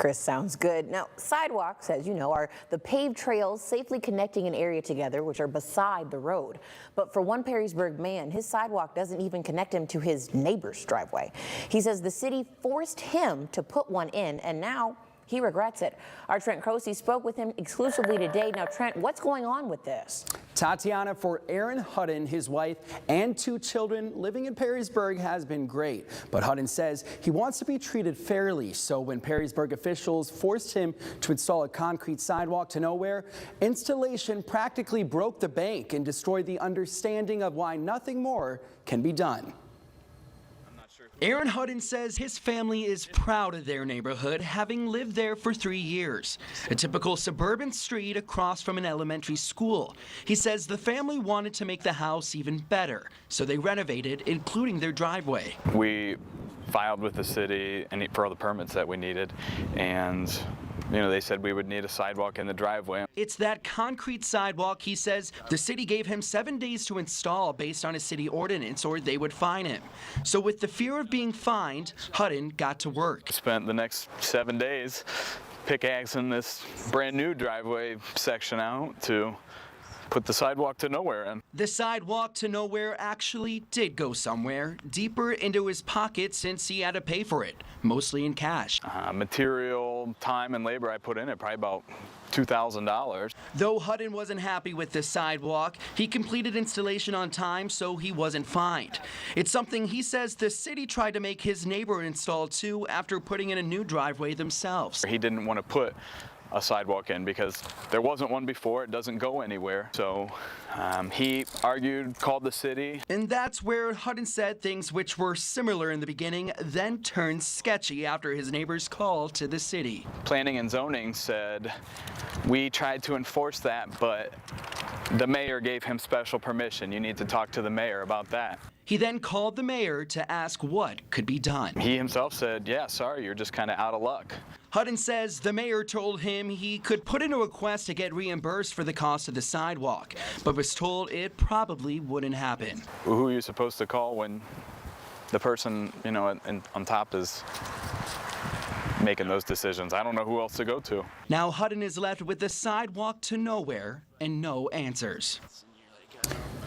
Chris, sounds good. Now, sidewalks, as you know, are the paved trails safely connecting an area together, which are beside the road. But for one Perrysburg man, his sidewalk doesn't even connect him to his neighbor's driveway. He says the city forced him to put one in, and now he regrets it. Our Trent Croce spoke with him exclusively today. Now, Trent, what's going on with this? Tatiana, for Aaron Hutton, his wife, and 2 children living in Perrysburg has been great. But Hutton says he wants to be treated fairly. So when Perrysburg officials forced him to install a concrete sidewalk to nowhere, installation practically broke the bank and destroyed the understanding of why nothing more can be done. Aaron Hutton says his family is proud of their neighborhood, having lived there for 3 years. A typical suburban street across from an elementary school. He says the family wanted to make the house even better, so they renovated, including their driveway. We filed with the city for all the permits that we needed, and they said we would need a sidewalk in the driveway. It's that concrete sidewalk, he says, the city gave him 7 days to install based on a city ordinance, or they would fine him. So with the fear of being fined, Hutton got to work. Spent the next 7 days pickaxing this brand new driveway section out to put the sidewalk to nowhere in. The sidewalk to nowhere actually did go somewhere, deeper into his pocket, since he had to pay for it, mostly in cash. Material, time, and labor I put in it, probably about $2,000. Though Hutton wasn't happy with the sidewalk, he completed installation on time, so he wasn't fined. It's something he says the city tried to make his neighbor install too after putting in a new driveway themselves. He didn't want to put a sidewalk in because there wasn't one before. It doesn't go anywhere. So he argued, called the city. And that's where Hutton said things which were similar in the beginning then turned sketchy after his neighbor's call to the city. Planning and zoning said we tried to enforce that, but the mayor gave him special permission. You need to talk to the mayor about that. He then called the mayor to ask what could be done. He himself said, yeah, sorry, you're just kind of out of luck. Hutton says the mayor told him he could put in a request to get reimbursed for the cost of the sidewalk, but was told it probably wouldn't happen. Who are you supposed to call when the person, on top is making those decisions? I don't know who else to go to. Now Hutton is left with the sidewalk to nowhere and no answers.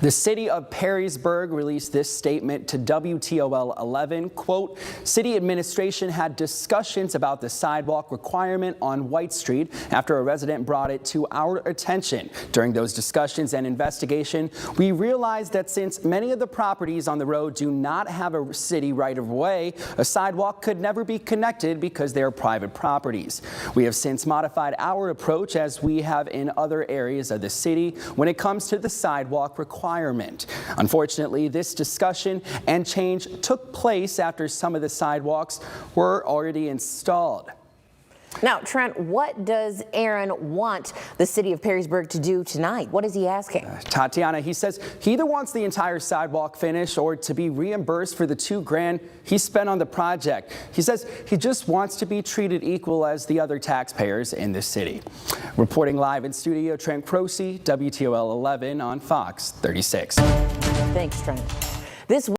The city of Perrysburg released this statement to WTOL 11, quote, city administration had discussions about the sidewalk requirement on White Street after a resident brought it to our attention. During those discussions and investigation, we realized that since many of the properties on the road do not have a city right-of-way, a sidewalk could never be connected because they are private properties. We have since modified our approach, as we have in other areas of the city, when it comes to the sidewalk requirement. Unfortunately, this discussion and change took place after some of the sidewalks were already installed. Now, Trent, what does Aaron want the city of Perrysburg to do tonight? What is he asking? Tatiana, he says he either wants the entire sidewalk finished or to be reimbursed for the $2 grand he spent on the project. He says he just wants to be treated equal as the other taxpayers in the city. Reporting live in studio, Trent Croce, WTOL 11 on Fox 36. Thanks, Trent. This